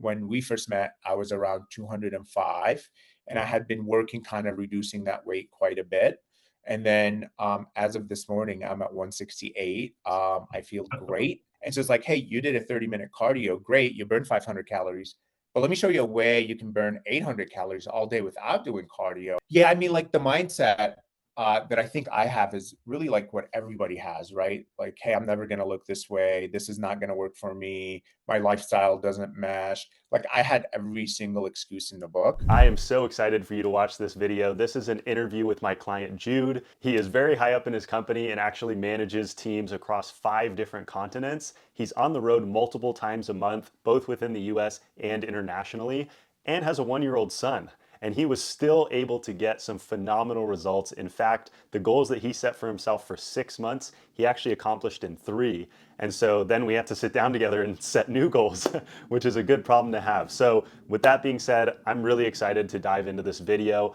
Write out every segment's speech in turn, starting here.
When we first met, I was around 205, and I had been working kind of reducing that weight quite a bit. And then as of this morning, I'm at 168. I feel great. And so it's like, hey, you did a 30-minute cardio. Great. You burned 500 calories. But let me show you a way you can burn 800 calories all day without doing cardio. Yeah, I mean, like the mindset that I think I have is really like what everybody has, right? Like, hey, I'm never going to look this way. This is not going to work for me. My lifestyle doesn't mesh. Like, I had every single excuse in the book. I am so excited for you to watch this video. This is an interview with my client, Jude. He is very high up in his company and actually manages teams across 5 different continents. He's on the road multiple times a month, both within the US and internationally, and has a 1-year-old son. And he was still able to get some phenomenal results. In fact, the goals that he set for himself for 6 months, he actually accomplished in 3. And so then we have to sit down together and set new goals, which is a good problem to have. So with that being said, I'm really excited to dive into this video.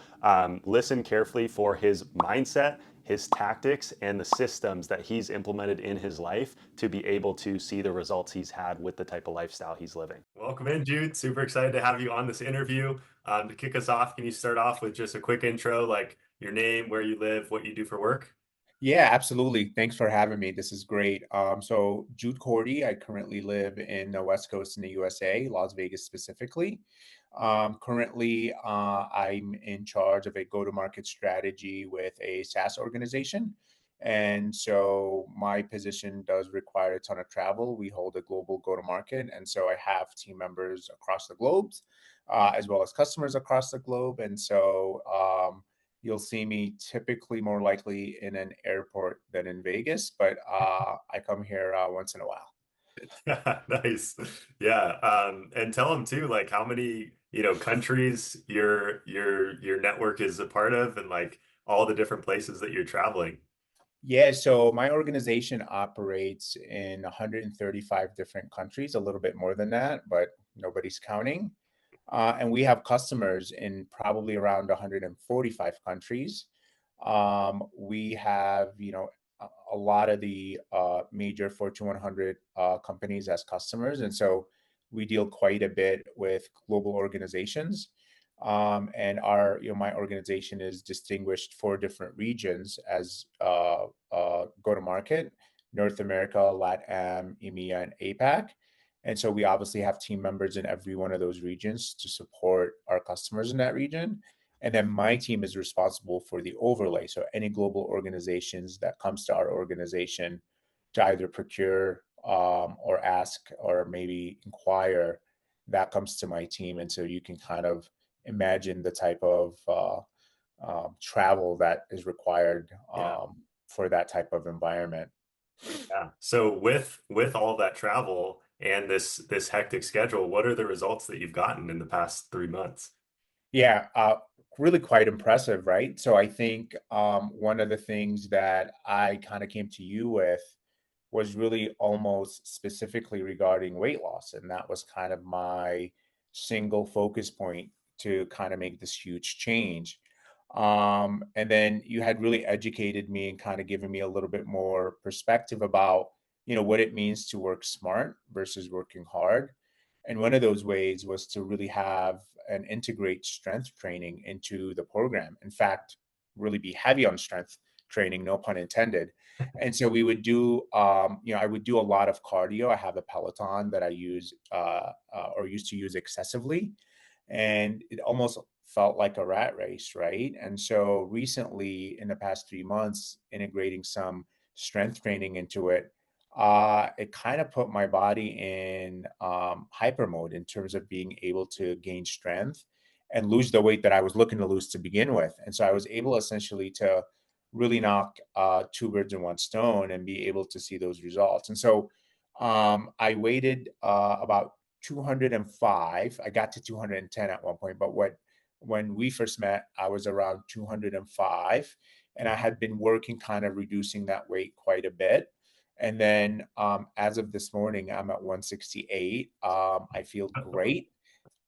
Listen carefully for his mindset, his tactics, and the systems that he's implemented in his life to be able to see the results he's had with the type of lifestyle he's living. Welcome in, Jude. Super excited to have you on this interview. To kick us off, can you start off with just a quick intro, like your name, where you live, what you do for work? Yeah, absolutely. Thanks for having me. This is great. So Jude Cordy, I currently live in the West Coast in the USA, Las Vegas specifically. Currently, I'm in charge of a go-to-market strategy with a SaaS organization. And so my position does require a ton of travel. We hold a global go-to-market. And so I have team members across the globe, as well as customers across the globe. And so you'll see me typically more likely in an airport than in Vegas, but I come here once in a while. Nice. Yeah. And tell them too, like how many, countries your network is a part of and like all the different places that you're traveling. Yeah, so my organization operates in 135 different countries, a little bit more than that, but nobody's counting. And we have customers in probably around 145 countries. We have, a lot of the major Fortune 100 companies as customers, and so we deal quite a bit with global organizations. And my organization is distinguished for different regions as go to market: North America, LATAM, EMEA, and APAC. And so we obviously have team members in every one of those regions to support our customers in that region. And then my team is responsible for the overlay. So any global organizations that comes to our organization to either procure or ask or maybe inquire, that comes to my team. And so you can kind of imagine the type of travel that is required Yeah. for that type of environment. Yeah. So with all that travel and this hectic schedule, what are the results that you've gotten in the past 3 months? Yeah, really quite impressive, right? So I think one of the things that I kind of came to you with was really almost specifically regarding weight loss. And that was kind of my single focus point to kind of make this huge change. And then you had really educated me and kind of given me a little bit more perspective about, what it means to work smart versus working hard. And one of those ways was to really have and integrate strength training into the program. In fact, really be heavy on strength training, no pun intended. And so we would do, I would do a lot of cardio. I have a Peloton that I use or used to use excessively, and it almost felt like a rat race, right? And so recently, in the past 3 months, integrating some strength training into it, it kind of put my body in hyper mode in terms of being able to gain strength and lose the weight that I was looking to lose to begin with. And so I was able essentially to really knock two birds in one stone and be able to see those results. And so I waited about 205. I got to 210 at one point, but when we first met, I was around 205, and I had been working kind of reducing that weight quite a bit. And then as of this morning, I'm at 168. I feel great.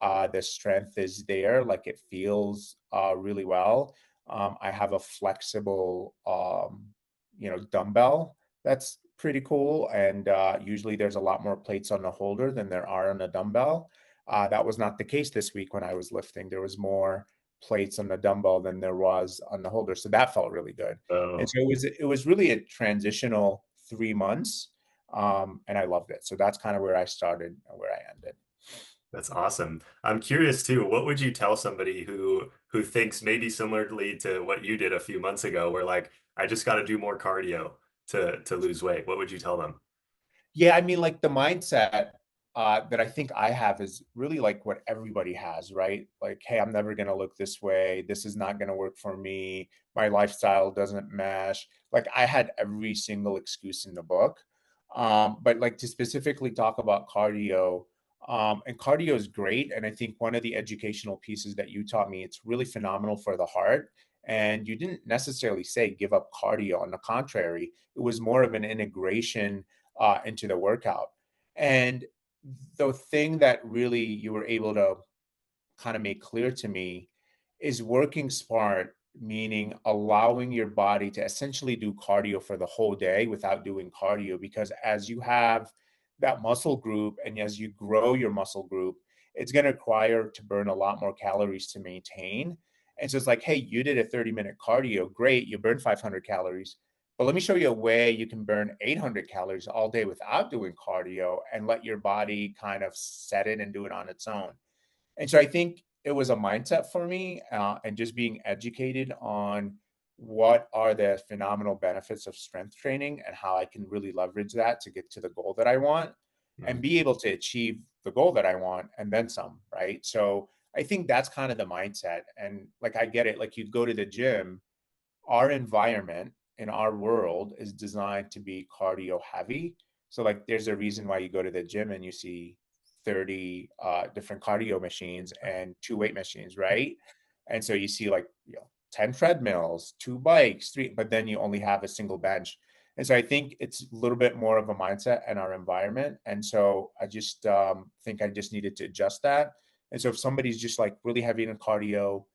The strength is there, like it feels really well. I have a flexible, dumbbell that's pretty cool. And usually there's a lot more plates on the holder than there are on the dumbbell. That was not the case this week when I was lifting. There was more plates on the dumbbell than there was on the holder, so that felt really good. And Oh, so it was really a transitional 3 months, and I loved it. So that's kind of where I started and where I ended. that's awesome. I'm curious too, what would you tell somebody who thinks maybe similarly to what you did a few months ago, where like I just got to do more cardio to lose weight? What would you tell them? Yeah, I mean, like the mindset that I think I have is really like what everybody has, right? Like, hey, I'm never going to look this way. This is not going to work for me. My lifestyle doesn't mesh. Like, I had every single excuse in the book. But like to specifically talk about cardio, and cardio is great. And I think one of the educational pieces that you taught me, it's really phenomenal for the heart. And you didn't necessarily say give up cardio. On the contrary, it was more of an integration into the workout. And the thing that really you were able to kind of make clear to me is working smart, meaning allowing your body to essentially do cardio for the whole day without doing cardio. Because as you have that muscle group and as you grow your muscle group, it's going to require to burn a lot more calories to maintain. And so it's like, hey, you did a 30-minute cardio. Great. You burned 500 calories. But let me show you a way you can burn 800 calories all day without doing cardio and let your body kind of set it and do it on its own. And so I think it was a mindset for me, and just being educated on what are the phenomenal benefits of strength training and how I can really leverage that to get to the goal that I want and Mhm. be able to achieve the goal that I want and then some, right? So I think that's kind of the mindset. And like, I get it. Like, you go to the gym, our environment in our world is designed to be cardio heavy. So like there's a reason why you go to the gym and you see 30 different cardio machines and two weight machines, right? And so you see like 10 treadmills, two bikes, three, but then you only have a single bench. And so I think it's a little bit more of a mindset in our environment. And so I just think I just needed to adjust that. And so if somebody's just like really heavy in cardio,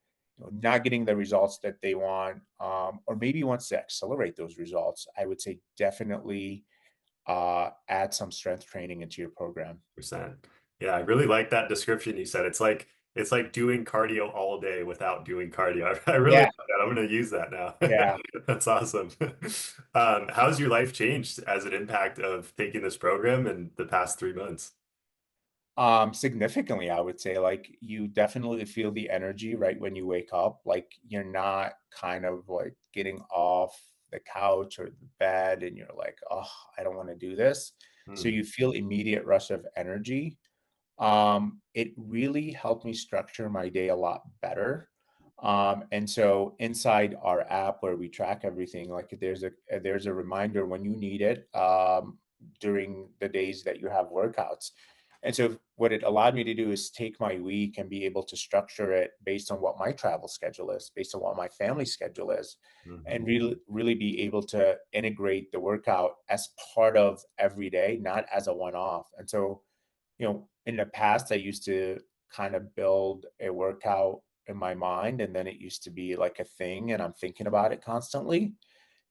not getting the results that they want, or maybe wants to accelerate those results, I would say definitely add some strength training into your program. Percent. Yeah, I really like that description you said. It's like doing cardio all day without doing cardio. I really Yeah, like that. I'm going to use that now. yeah. That's awesome. How's your life changed as an impact of taking this program in the past 3 months? Significantly, I would say, like, you definitely feel the energy right when you wake up. Like, you're not kind of like getting off the couch or the bed and you're like, oh, I don't want to do this. So Hmm. you feel immediate rush of energy. It really helped me structure my day a lot better. And so inside our app where we track everything, like there's a reminder when you need it, during the days that you have workouts. And so what it allowed me to do is take my week and be able to structure it based on what my travel schedule is, based on what my family schedule is, Hmm. and really be able to integrate the workout as part of every day, not as a one-off. And so in the past, I used to kind of build a workout in my mind, and then it used to be like a thing, and I'm thinking about it constantly.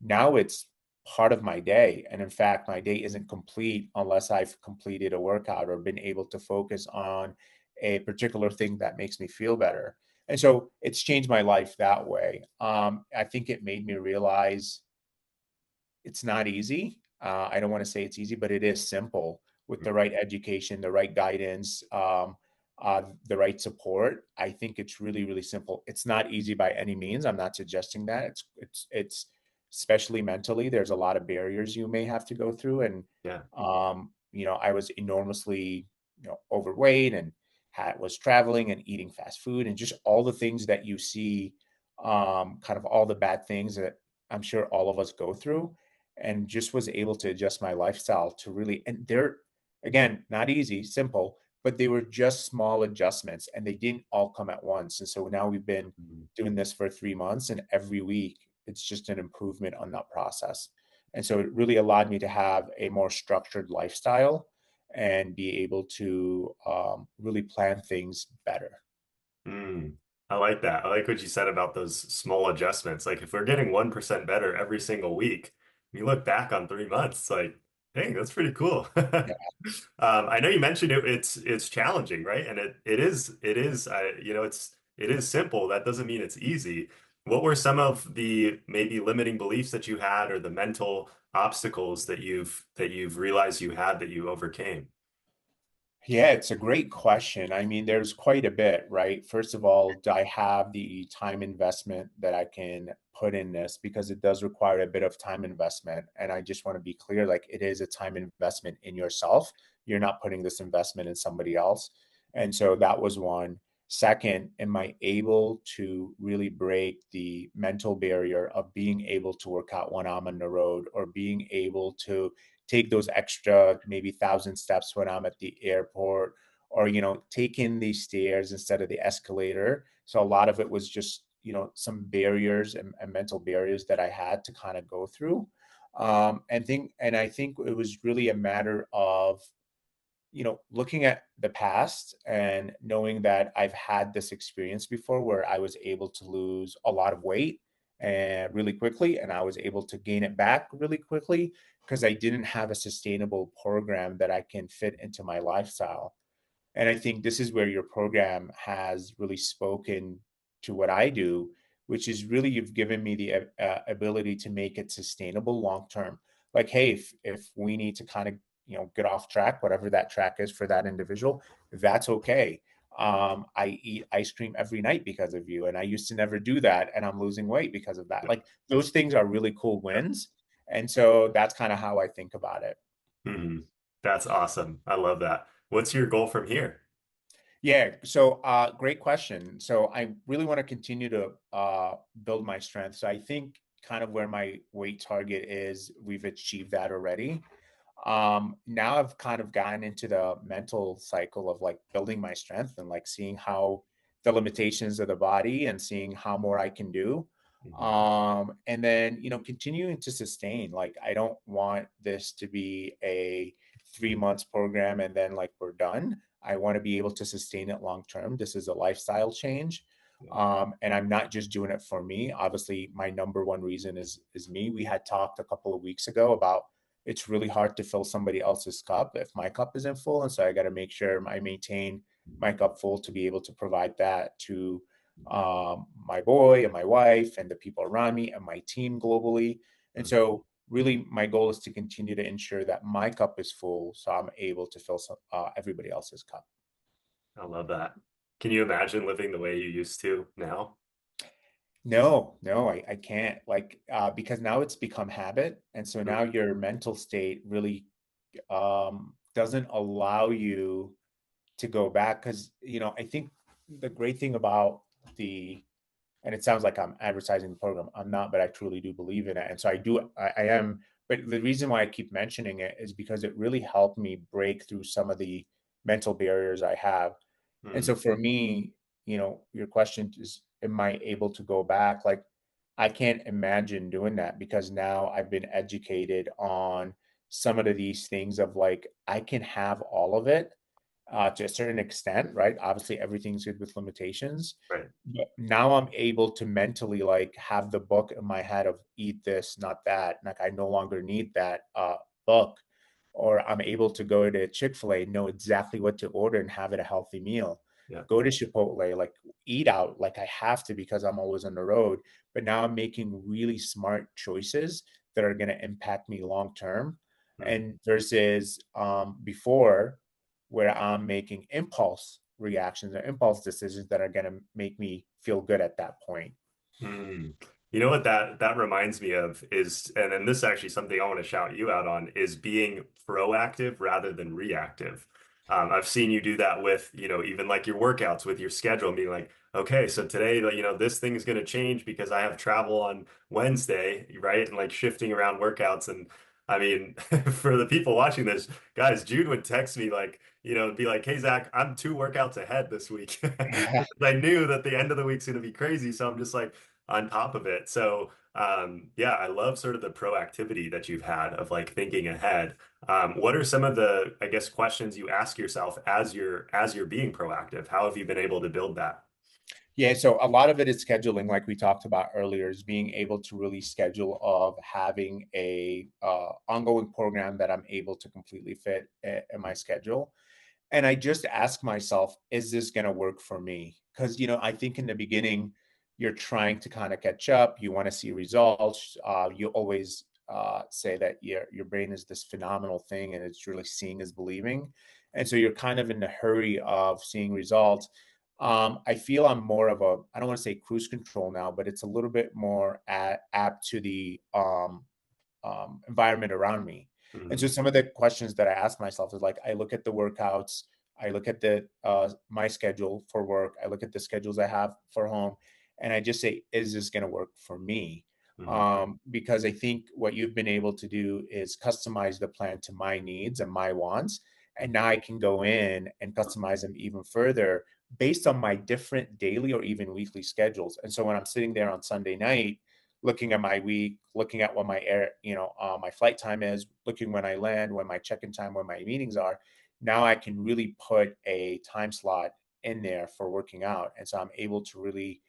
Now it's part of my day. And in fact, my day isn't complete unless I've completed a workout or been able to focus on a particular thing that makes me feel better. And so it's changed my life that way. I think it made me realize it's not easy. I don't want to say it's easy, but it is simple with the right education, the right guidance, the right support. I think it's really, really simple. It's not easy by any means. I'm not suggesting that. It's especially mentally. There's a lot of barriers you may have to go through, and Yeah. I was enormously, overweight and was traveling and eating fast food and just all the things that you see, kind of all the bad things that I'm sure all of us go through, and just was able to adjust my lifestyle to really, and they're, again, not easy, simple, but they were just small adjustments and they didn't all come at once. And so now we've been Mhm. doing this for 3 months, and every week it's just an improvement on that process. And so it really allowed me to have a more structured lifestyle and be able to really plan things better. Mm. I like that. I like what you said about those small adjustments. Like if we're getting 1% better every single week, you look back on 3 months, like Dang, that's pretty cool. I know you mentioned it's challenging, right? And it is it is simple. That doesn't mean it's easy. What were some of the maybe limiting beliefs that you had or the mental obstacles that you've realized you had that you overcame? Yeah, it's a great question. I mean, there's quite a bit, right? First of all, do I have the time investment that I can put in this? Because it does require a bit of time investment. And I just want to be clear, like it is a time investment in yourself. You're not putting this investment in somebody else. And so that was one. Second, am I able to really break the mental barrier of being able to work out when I'm on the road or being able to take those extra maybe 1,000 steps when I'm at the airport, or taking these stairs instead of the escalator. So a lot of it was just some barriers and mental barriers that I had to kind of go through. And I think it was really a matter of looking at the past and knowing that I've had this experience before where I was able to lose a lot of weight and really quickly, and I was able to gain it back really quickly because I didn't have a sustainable program that I can fit into my lifestyle. And I think this is where your program has really spoken to what I do, which is really you've given me the ability to make it sustainable long term. Like, hey, if we need to kind of get off track, whatever that track is for that individual, that's okay. I eat ice cream every night because of you, and I used to never do that, and I'm losing weight because of that. Like those things are really cool wins, and so that's kind of how I think about it. Mhm. That's awesome. I love that. What's your goal from here? Yeah, so great question. So I really want to continue to build my strength. So I think kind of where my weight target is, we've achieved that already. Now I've kind of gotten into the mental cycle of like building my strength and like seeing how the limitations of the body and seeing how more I can do. Mhm. And then, continuing to sustain. Like I don't want this to be a 3 months program and then like we're done. I want to be able to sustain it long term. This is a lifestyle change. Yeah. And I'm not just doing it for me. Obviously, my number one reason is me. We had talked a couple of weeks ago about it's really hard to fill somebody else's cup if my cup isn't full. And so I got to make sure I maintain my cup full to be able to provide that to my boy and my wife and the people around me and my team globally. And Mhm. so really my goal is to continue to ensure that my cup is full so I'm able to fill everybody else's cup. I love that. Can you imagine living the way you used to now? No, no, I can't like because now it's become habit. And so Mhm. now your mental state really doesn't allow you to go back because I think the great thing about the and it sounds like I'm advertising the program. I'm not, but I truly do believe in it. And so I am. But the reason why I keep mentioning it is because it really helped me break through some of the mental barriers I have. And Mhm. so for me, your question is, am I able to go back? Like, I can't imagine doing that because now I've been educated on some of these things of like, I can have all of it to a certain extent, right? Obviously, everything's good with limitations. Right. But now I'm able to mentally like have the book in my head of eat this, not that. Like I no longer need that book, or I'm able to go to Chick-fil-A, know exactly what to order and have it a healthy meal. Yeah. Go to Chipotle, like eat out, like I have to because I'm always on the road. But now I'm making really smart choices that are going to impact me long term. Mhm. And versus before, where I'm making impulse reactions or impulse decisions that are going to make me feel good at that point. Mm. You know what that reminds me of is, and then this is actually something I want to shout you out on, is being proactive rather than reactive. I've seen you do that with, even like your workouts with your schedule and being like, okay, so today, like, this thing is going to change because I have travel on Wednesday, right? And like shifting around workouts. And I mean, for the people watching this, guys, Jude would text me like, be like, hey, Zach, I'm 2 workouts ahead this week. I knew that the end of the week's going to be crazy. So I'm just like, on top of it. So yeah, I love sort of the proactivity that you've had of like thinking ahead. What are some of the, I guess, questions you ask yourself as you're being proactive? How have you been able to build that? Yeah, so a lot of it is scheduling, like we talked about earlier, is being able to really schedule of having a ongoing program that I'm able to completely fit in my schedule. And I just ask myself, is this going to work for me? Because, I think in the beginning, you're trying to kind of catch up. You want to see results. You always say that your brain is this phenomenal thing and it's really seeing is believing. And so you're kind of in the hurry of seeing results. I feel I'm more of a, I don't want to say cruise control now, but it's a little bit more apt to the environment around me. And so Hmm. some of the questions that I ask myself is like, I look at the workouts, I look at the my schedule for work, I look at the schedules I have for home, and I just say, is this going to work for me? Hmm. Because I think what you've been able to do is customize the plan to my needs and my wants. And now I can go in and customize them even further based on my different daily or even weekly schedules. And so when I'm sitting there on Sunday night, looking at my week, looking at what my my flight time is, looking when I land, when my check-in time, when my meetings are. Now I can really put a time slot in there for working out, and so I'm able to really,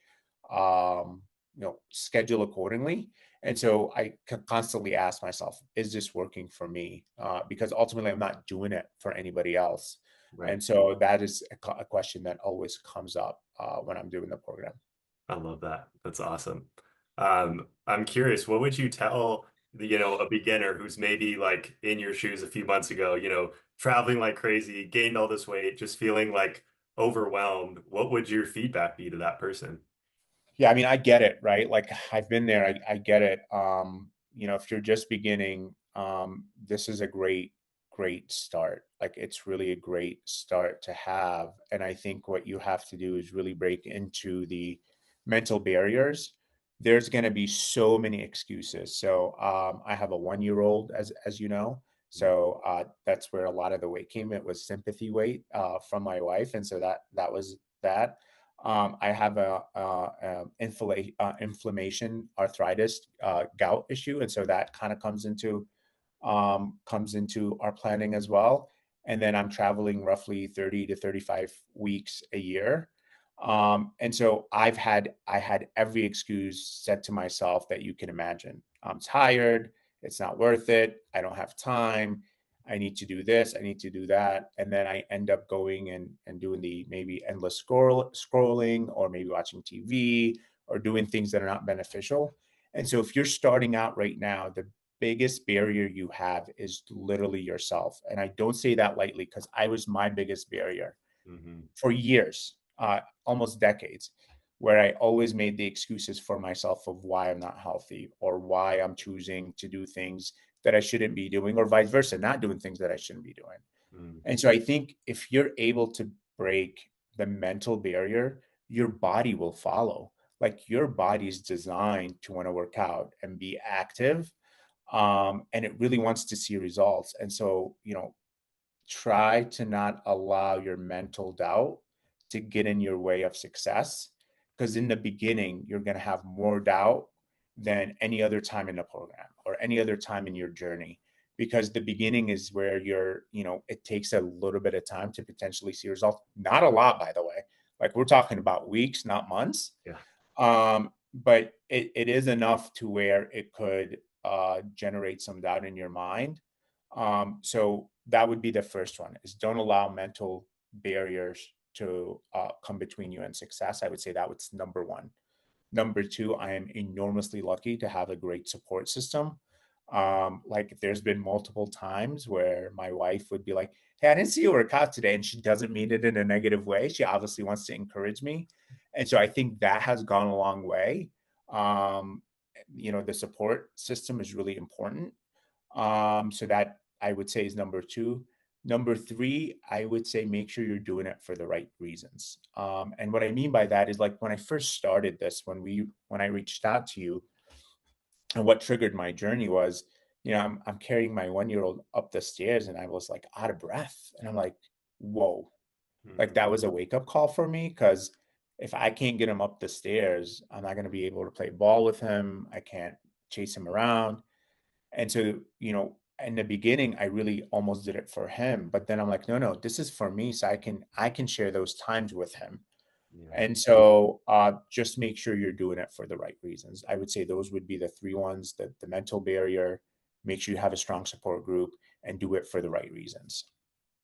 schedule accordingly. And so I can constantly ask myself, is this working for me? Because ultimately, I'm not doing it for anybody else. Right. And so that is a question that always comes up when I'm doing the program. I love that. That's awesome. I'm curious, what would you tell a beginner who's maybe like in your shoes a few months ago, traveling like crazy, gained all this weight, just feeling like overwhelmed? What would your feedback be to that person? Yeah, I mean, I get it, right? Like I've been there, I get it. If you're just beginning, this is a great start. Like it's really a great start to have. And I think what you have to do is really break into the mental barriers. There's going to be so many excuses. So I have a 1-year-old, as you know. So that's where a lot of the weight came. It was sympathy weight from my wife, and so that was that. I have inflammation, arthritis, gout issue, and so that kind of comes into our planning as well. And then I'm traveling roughly 30 to 35 weeks a year. And so I had every excuse said to myself that you can imagine. I'm tired, it's not worth it, I don't have time, I need to do this, I need to do that. And then I end up going and doing the maybe endless scrolling or maybe watching TV or doing things that are not beneficial. And so if you're starting out right now, the biggest barrier you have is literally yourself. And I don't say that lightly because I was my biggest barrier Hmm. for years, almost decades, where I always made the excuses for myself of why I'm not healthy or why I'm choosing to do things that I shouldn't be doing, or vice versa, not doing things that I shouldn't be doing. Mm. And so I think if you're able to break the mental barrier, your body will follow. Like your body's designed to want to work out and be active, and it really wants to see results. And so, try to not allow your mental doubt to get in your way of success. Because in the beginning, you're going to have more doubt than any other time in the program or any other time in your journey. Because the beginning is where it takes a little bit of time to potentially see results. Not a lot, by the way. Like we're talking about weeks, not months. Yeah. But it is enough to where it could generate some doubt in your mind. So that would be the first one: is don't allow mental barriers to come between you and success. I would say that was number one. Number two, I am enormously lucky to have a great support system. Like there's been multiple times where my wife would be like, "Hey, I didn't see you work out today," and she doesn't mean it in a negative way. She obviously wants to encourage me, and so I think that has gone a long way. Um, the support system is really important. So that I would say is number two. Number three, I would say make sure you're doing it for the right reasons. And what I mean by that is like when I first started this, when I reached out to you, and what triggered my journey was, I'm carrying my 1-year-old up the stairs and I was like out of breath. And I'm like, whoa, like Hmm. that was a wake up call for me because if I can't get him up the stairs, I'm not going to be able to play ball with him. I can't chase him around. And so, in the beginning, I really almost did it for him, but then I'm like, no, no, this is for me. So I can share those times with him. Yeah. And so just make sure you're doing it for the right reasons. I would say those would be the three ones: the mental barrier, make sure you have a strong support group, and do it for the right reasons.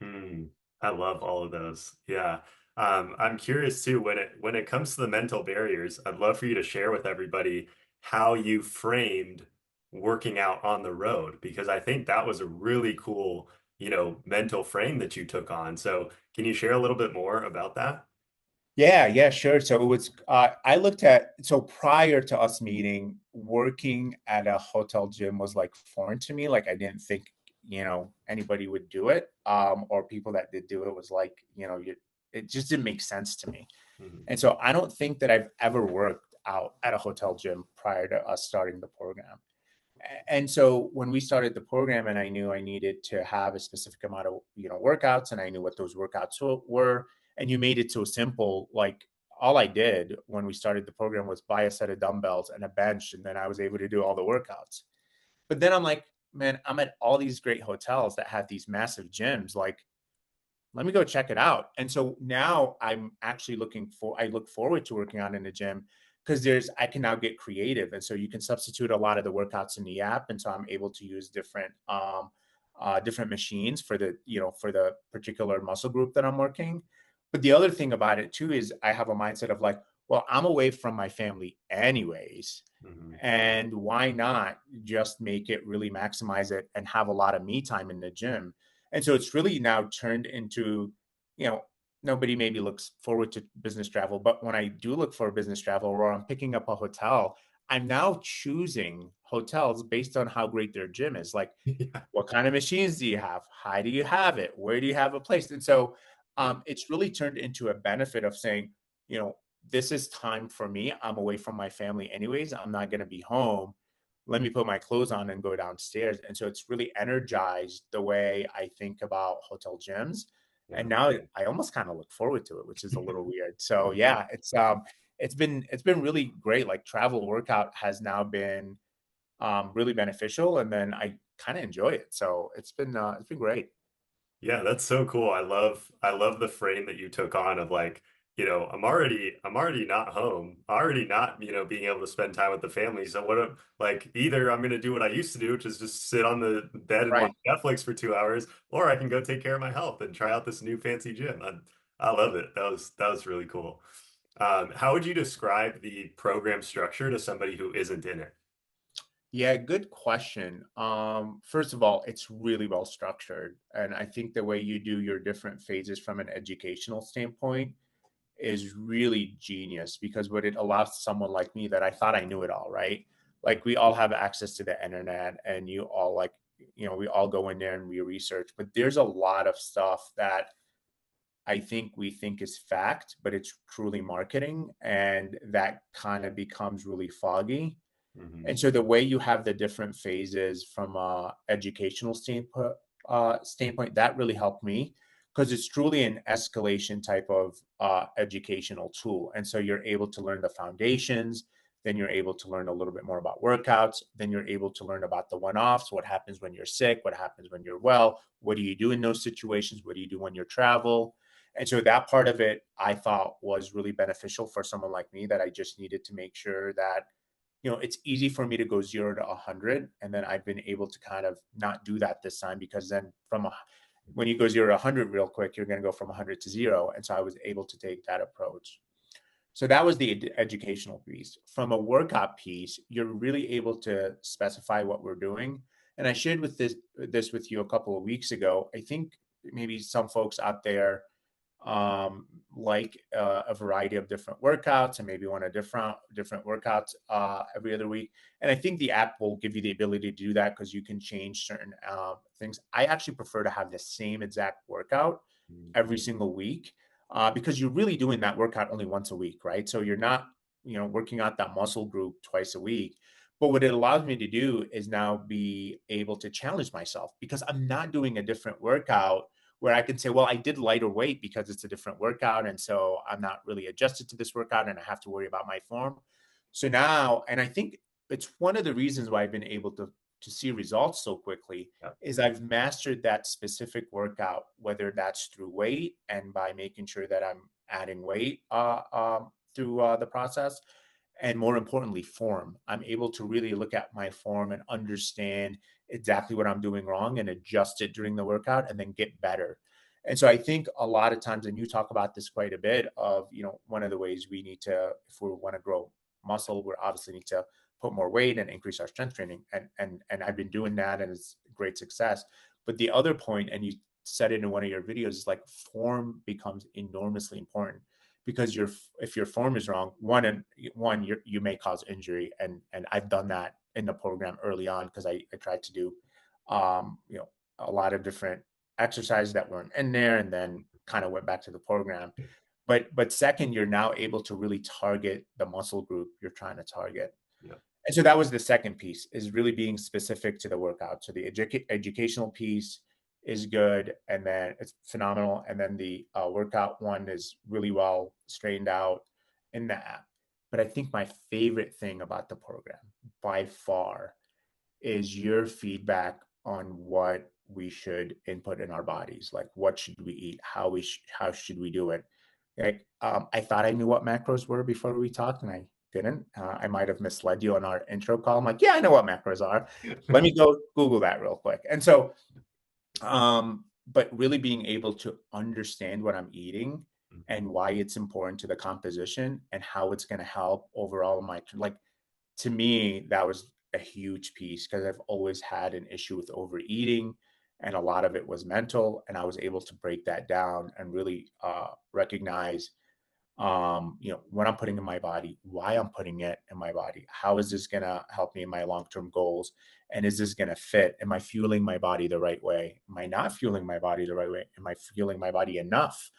Mm, I love all of those. Yeah. I'm curious too, when it comes to the mental barriers, I'd love for you to share with everybody how you framed working out on the road, because I think that was a really cool, mental frame that you took on. So can you share a little bit more about that? Yeah, yeah, sure. So it was, I looked at, so prior to us meeting, working at a hotel gym was like foreign to me. Like I didn't think, anybody would do it. Or people that did do it was like, it just didn't make sense to me. Mhm. And so I don't think that I've ever worked out at a hotel gym prior to us starting the program. And so when we started the program and I knew I needed to have a specific amount of, workouts, and I knew what those workouts were, and you made it so simple, like all I did when we started the program was buy a set of dumbbells and a bench, and then I was able to do all the workouts. But then I'm like, man, I'm at all these great hotels that have these massive gyms. Like, let me go check it out. And so now I'm actually I look forward to working out in the gym because I can now get creative. And so you can substitute a lot of the workouts in the app. And so I'm able to use different machines for for the particular muscle group that I'm working. But the other thing about it too is I have a mindset of like, well, I'm away from my family anyways. Mhm. And why not just make it really maximize it and have a lot of me time in the gym? And so it's really now turned into, you know, nobody maybe looks forward to business travel, but when I do look for business travel or I'm picking up a hotel, I'm now choosing hotels based on how great their gym is. Like, Yeah. what kind of machines do you have? How do you have it? Where do you have it placed? And so Yeah. it's really turned into a benefit of saying, you know, this is time for me. I'm away from my family anyways. I'm not going to be home. Let me put my clothes on and go downstairs. And so it's really energized the way I think about hotel gyms. And Yeah. now I almost kind of look forward to it, which is a little weird. So yeah, it's been really great. Like travel workout has now been really beneficial, and then I kind of enjoy it. So it's been great. Yeah, that's so cool. I love the frame that you took on of like, I'm already not home. Already not, being able to spend time with the family. So like either I'm gonna do what I used to do, which is just sit on the bed and watch Right. Netflix for 2 hours, or I can go take care of my health and try out this new fancy gym. I love it. That was really cool. How would you describe the program structure to somebody who isn't in it? Yeah, good question. First of all, it's really well structured, and I think the way you do your different phases from an educational standpoint is really genius because what it allows someone like me that I thought I knew it all, right? Like we all have access to the internet, and you all like, we all go in there and we research, but there's a lot of stuff that I think we think is fact, but it's truly marketing, and that kind of becomes really foggy. Hmm. And so the way you have the different phases from a educational standpoint, that really helped me because it's truly an escalation type of educational tool. And so you're able to learn the foundations, then you're able to learn a little bit more about workouts, then you're able to learn about the one-offs, what happens when you're sick, what happens when you're well, what do you do in those situations, what do you do when you travel. And so that part of it I thought was really beneficial for someone like me that I just needed to make sure that it's easy for me to go 0 to 100, and then I've been able to kind of not do that this time because then when you go 0 to 100 real quick, you're gonna go from 100 to 0, and so I was able to take that approach. So that was the educational piece. From a workout piece, you're really able to specify what we're doing, and I shared this with you a couple of weeks ago. I think maybe some folks out there like a variety of different workouts and maybe want a different workouts every other week. And I think the app will give you the ability to do that because you can change certain things. I actually prefer to have the same exact workout every single week because you're really doing that workout only once a week, right? So you're not, working out that muscle group twice a week. But what it allows me to do is now be able to challenge myself because I'm not doing a different workout where I can say, well, I did lighter weight because it's a different workout. And so I'm not really adjusted to this workout and I have to worry about my form. So now, and I think it's one of the reasons why I've been able to see results so quickly Yeah. is I've mastered that specific workout, whether that's through weight and by making sure that I'm adding weight through the process. And more importantly, form. I'm able to really look at my form and understand exactly what I'm doing wrong and adjust it during the workout and then get better. And so I think a lot of times, and you talk about this quite a bit, of, one of the ways we need to, if we want to grow muscle, we obviously need to put more weight and increase our strength training. And I've been doing that, and it's great success. But the other point, and you said it in one of your videos, is like form becomes enormously important, because if your form is wrong, you may cause injury, and I've done that in the program early on, because I tried to do um, you know a lot of different exercises that weren't in there, and then kind of went back to the program. But second, you're now able to really target the muscle group you're trying to target. Yeah. And so that was the second piece, is really being specific to the workout. So the educational piece is good, and then it's phenomenal. And then the workout one is really well straightened out in the app. But I think my favorite thing about the program by far is your feedback on what we should input in our bodies. Like, what should we eat? How should we do it? Like, I thought I knew what macros were before we talked, and I didn't. I might have misled you on our intro call. I'm like, yeah, I know what macros are. Let me go Google that real quick. And so, but really being able to understand what I'm eating Mhm. and why it's important to the composition and how it's going to help overall my, like, to me, that was a huge piece, because I've always had an issue with overeating, and a lot of it was mental. And I was able to break that down and really recognize, what I'm putting in my body, why I'm putting it in my body, how is this going to help me in my long-term goals, and is this going to fit? Am I fueling my body the right way? Am I not fueling my body the right way? Am I fueling my body enough?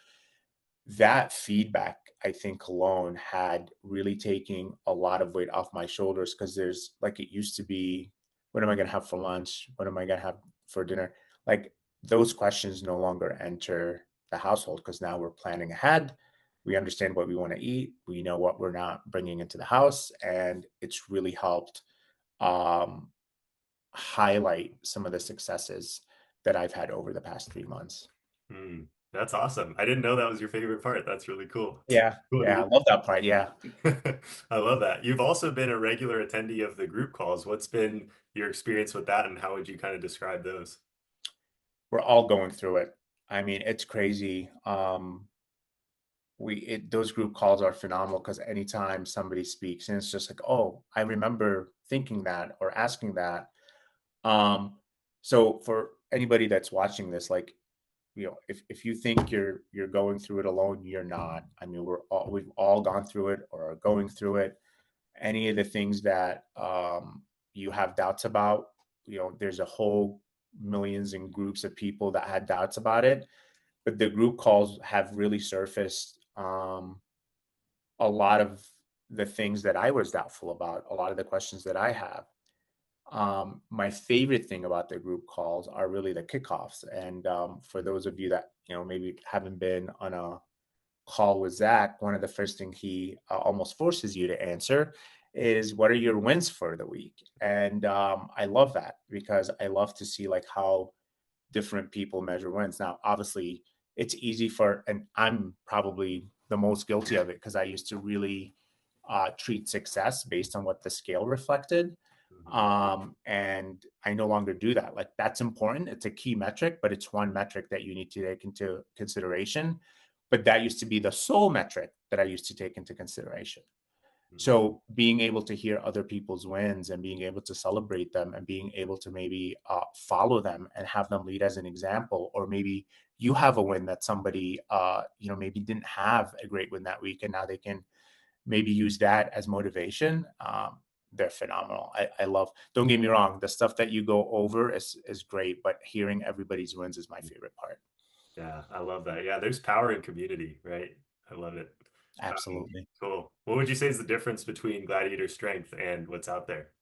That feedback, I think, alone had really taken a lot of weight off my shoulders, because there's, like, it used to be, what am I going to have for lunch? What am I going to have for dinner? Like, those questions no longer enter the household, because now we're planning ahead. We understand what we want to eat. We know what we're not bringing into the house. And it's really helped um, highlight some of the successes that I've had over the past 3 months. Mm, that's awesome. I didn't know that was your favorite part. That's really cool. Yeah. Cool. Yeah. I love that part. Yeah. I love that. You've also been a regular attendee of the group calls. What's been your experience with that, and how would you kind of describe those? We're all going through it. I mean, it's crazy. Those group calls are phenomenal, because anytime somebody speaks, and it's just like, oh, I remember thinking that or asking that. Um, so for anybody that's watching this, like, if you think you're going through it alone, you're not. I mean, we've all gone through it or are going through it. Any of the things that you have doubts about, there's a whole millions and groups of people that had doubts about it. But the group calls have really surfaced a lot of the things that I was doubtful about, a lot of the questions that I have. My favorite thing about the group calls are really the kickoffs. And for those of you that maybe haven't been on a call with Zach, one of the first things he almost forces you to answer is, what are your wins for the week? And I love that, because I love to see, like, how different people measure wins. Now, obviously, it's easy and I'm probably the most guilty of it, because I used to really treat success based on what the scale reflected. Mhm. And I no longer do that. Like, that's important. It's a key metric, but it's one metric that you need to take into consideration. But that used to be the sole metric that I used to take into consideration. Mhm. So being able to hear other people's wins and being able to celebrate them, and being able to maybe follow them and have them lead as an example, or maybe you have a win that somebody maybe didn't have a great win that week, and now they can maybe use that as motivation. They're phenomenal. I love. Don't get me wrong, the stuff that you go over is great, but hearing everybody's wins is my favorite part. Yeah, I love that. Yeah, there's power in community, right? I love it. Absolutely. Cool. What would you say is the difference between Gladiator Strength and what's out there?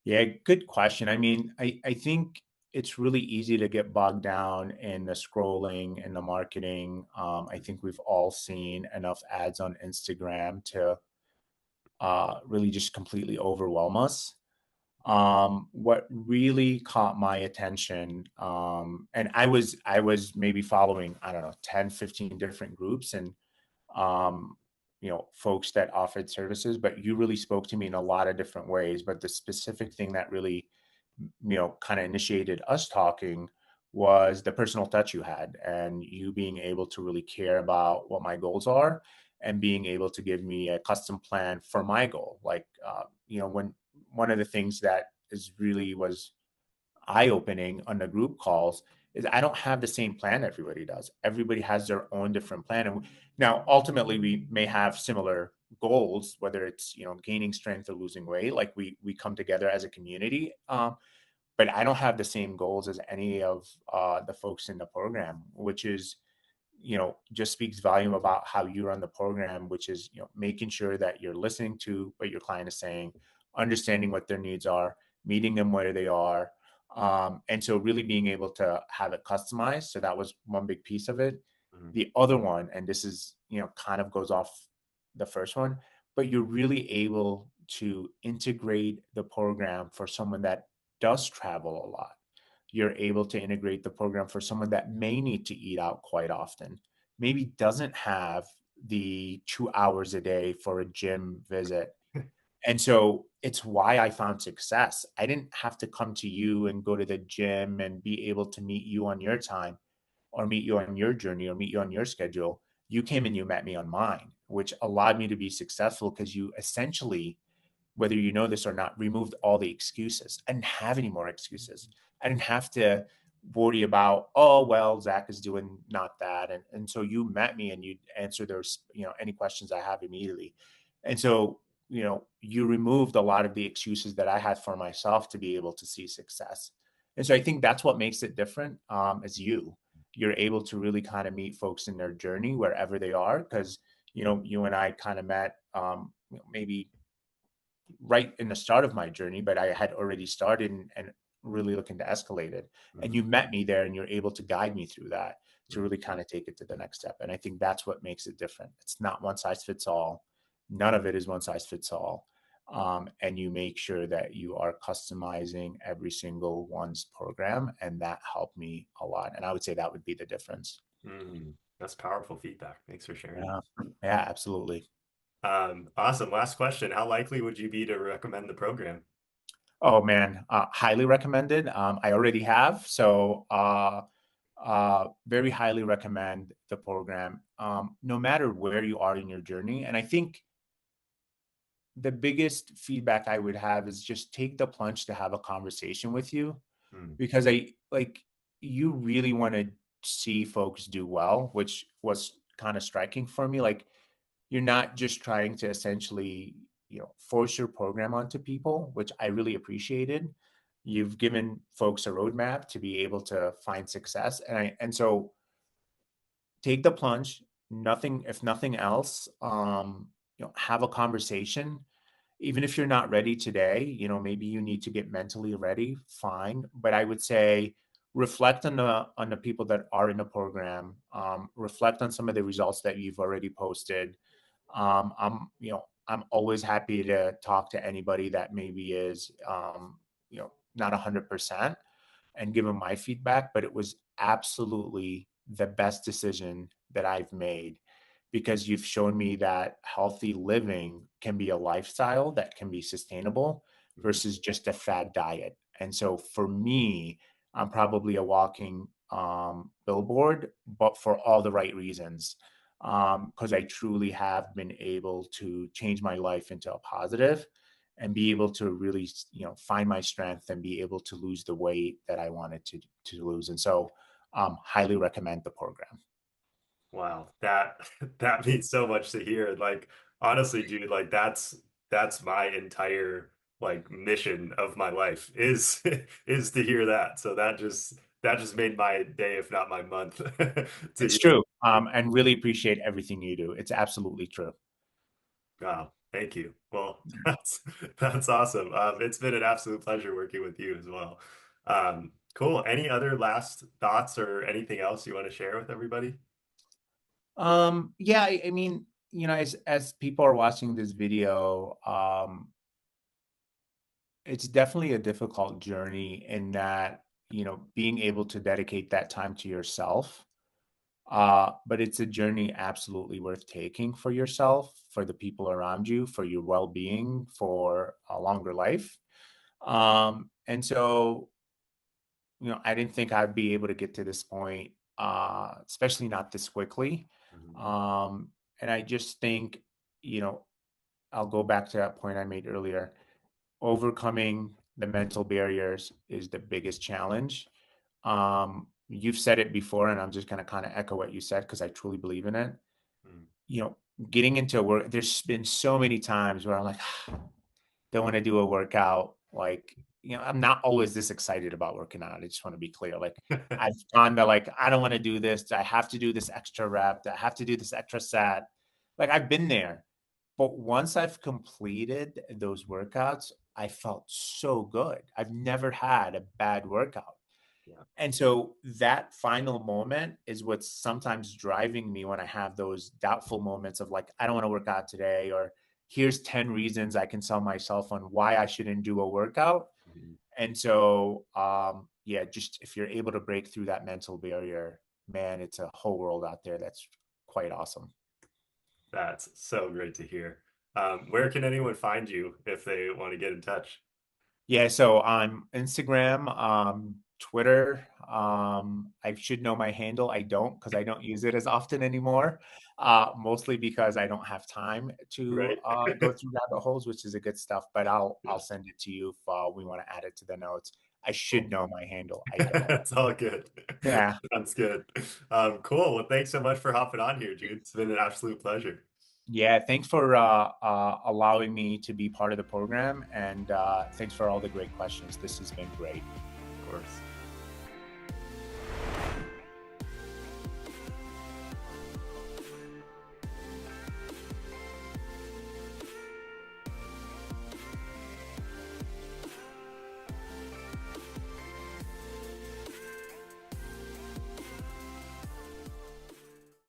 Yeah, good question. I mean, I think it's really easy to get bogged down in the scrolling and the marketing. I think we've all seen enough ads on Instagram to really just completely overwhelm us. What really caught my attention, and I was maybe following, I don't know, 10, 15 different groups, and um, folks that offered services, but you really spoke to me in a lot of different ways. But the specific thing that really, kind of initiated us talking was the personal touch you had and you being able to really care about what my goals are and being able to give me a custom plan for my goal. Like, when one of the things that is really was eye opening on the group calls is I don't have the same plan everybody does. Everybody has their own different plan. And now ultimately we may have similar goals, whether it's, gaining strength or losing weight, like we come together as a community. But I don't have the same goals as any of the folks in the program, which is, just speaks volume about how you run the program, which is, making sure that you're listening to what your client is saying, understanding what their needs are, meeting them where they are. And so really being able to have it customized. So that was one big piece of it. Mhm. The other one, and this is, kind of goes off the first one, but you're really able to integrate the program for someone that does travel a lot. You're able to integrate the program for someone that may need to eat out quite often, maybe doesn't have the 2 hours a day for a gym visit. And so it's why I found success. I didn't have to come to you and go to the gym and be able to meet you on your time or meet you on your journey or meet you on your schedule. You came and you met me on mine, which allowed me to be successful because you essentially, whether you know this or not, removed all the excuses. I didn't have any more excuses. I didn't have to worry about, oh, well, Zach is doing not that. And so you met me and you answered those, any questions I have immediately. And so, you removed a lot of the excuses that I had for myself to be able to see success. And so I think that's what makes it different as you're able to really kind of meet folks in their journey wherever they are. Cause, you and I kind of met maybe right in the start of my journey, but I had already started and really looking to escalate it. And Mhm. you met me there and you're able to guide me through that to Mhm. really kind of take it to the next step. And I think that's what makes it different. It's not one size fits all. None of it is one size fits all. And you make sure that you are customizing every single one's program. And that helped me a lot. And I would say that would be the difference. That's powerful feedback. Thanks for sharing Yeah. that. Yeah, absolutely. Awesome. Last question. How likely would you be to recommend the program? Oh man, highly recommended. I already have, so very highly recommend the program. No matter where you are in your journey, and I think the biggest feedback I would have is just take the plunge to have a conversation with you, Mm. because I like you really want to see folks do well, which was kind of striking for me. Like you're not just trying to essentially, force your program onto people, which I really appreciated. You've given folks a roadmap to be able to find success. And so take the plunge, nothing, if nothing else, have a conversation. Even if you're not ready today, maybe you need to get mentally ready, fine. But I would say reflect on the people that are in the program, reflect on some of the results that you've already posted. I'm always happy to talk to anybody that maybe is, not 100% and give them my feedback, but it was absolutely the best decision that I've made because you've shown me that healthy living can be a lifestyle that can be sustainable Mhm. versus just a fad diet. And so for me, I'm probably a walking billboard, but for all the right reasons. Because I truly have been able to change my life into a positive and be able to really, find my strength and be able to lose the weight that I wanted to lose. And so, highly recommend the program. Wow, that that means so much to hear. Like honestly, dude, like that's my entire like mission of my life is is to hear that. So that just made my day, if not my month, to It's hear. true, and really appreciate everything you do. It's absolutely true. Wow, thank you. Well, that's awesome. It's been an absolute pleasure working with you as well. Cool. Any other last thoughts or anything else you want to share with everybody? Yeah, I mean, as people are watching this video, it's definitely a difficult journey in that, being able to dedicate that time to yourself But it's a journey absolutely worth taking for yourself, for the people around you, for your well-being, for a longer life. And so, I didn't think I'd be able to get to this point, especially not this quickly. Mhm. And I just think, you know, I'll go back to that point I made earlier. Overcoming the mental barriers is the biggest challenge. You've said it before, and I'm just going to kind of echo what you said because I truly believe in it. Mm. You know, getting into work, there's been so many times where I'm like, don't want to do a workout. Like, I'm not always this excited about working out. I just want to be clear. Like, I've gone to like, I don't want to do this. I have to do this extra rep. I have to do this extra set. Like, I've been there. But once I've completed those workouts, I felt so good. I've never had a bad workout. Yeah. And so that final moment is what's sometimes driving me when I have those doubtful moments of like, I don't want to work out today, or here's 10 reasons I can sell myself on why I shouldn't do a workout. Mhm. And so, yeah, just if you're able to break through that mental barrier, man, it's a whole world out there that's quite awesome. That's so great to hear. Where can anyone find you if they want to get in touch? Yeah, so on Instagram, Twitter, I should know my handle. I don't because I don't use it as often anymore. Mostly because I don't have time to Right. go through rabbit holes, which is a good stuff. But I'll Yeah. send it to you if we want to add it to the notes. I should Cool. know my handle. I don't. It's all good. Yeah, Sounds good. Cool. Well, thanks so much for hopping on here, Jude. It's been an absolute pleasure. yeah. Thanks for allowing me to be part of the program, and thanks for all the great questions. This has been great. Of course.